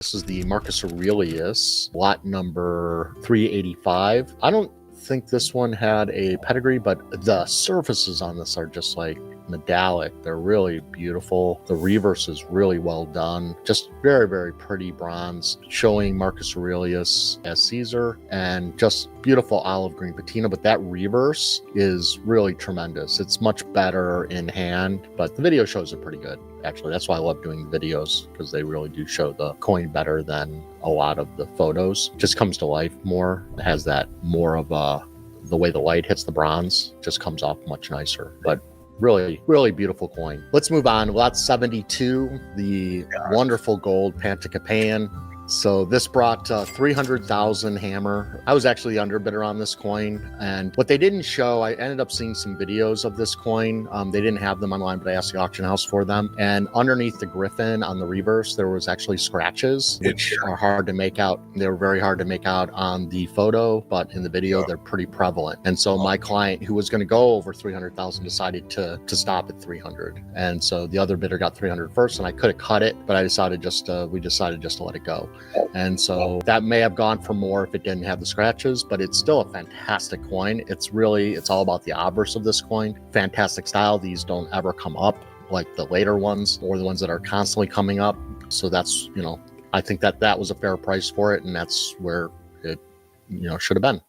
This is the Marcus Aurelius, lot number 385. I don't think this one had a pedigree, but the surfaces on this are just like metallic. They're really beautiful. The reverse is really well done. Just very, very pretty bronze, showing Marcus Aurelius as Caesar, and just beautiful olive green patina. But that reverse is really tremendous. It's much better in hand, but the video shows it pretty good. Actually, that's why I love doing videos, because they really do show the coin better than a lot of the photos. Just comes to life more. It has that more of the way the light hits the bronze just comes off much nicer. But really, really beautiful coin. Let's move on. Lot 72, the wonderful gold Panticapaean. So this brought 300,000 hammer. I was actually the underbidder on this coin. And what they didn't show, I ended up seeing some videos of this coin. They didn't have them online, but I asked the auction house for them. And underneath the griffon on the reverse, there was actually scratches, which are hard to make out. They were very hard to make out on the photo, but in the video, they're pretty prevalent. And so my client, who was going to go over 300,000, decided to stop at 300. And so the other bidder got 300 first, and I could have cut it, but I decided we decided just to let it go. And so that may have gone for more if it didn't have the scratches, but it's still a fantastic coin. It's all about the obverse of this coin. Fantastic style. These don't ever come up like the later ones or the ones that are constantly coming up. So that's, I think that was a fair price for it, and that's where it, should have been.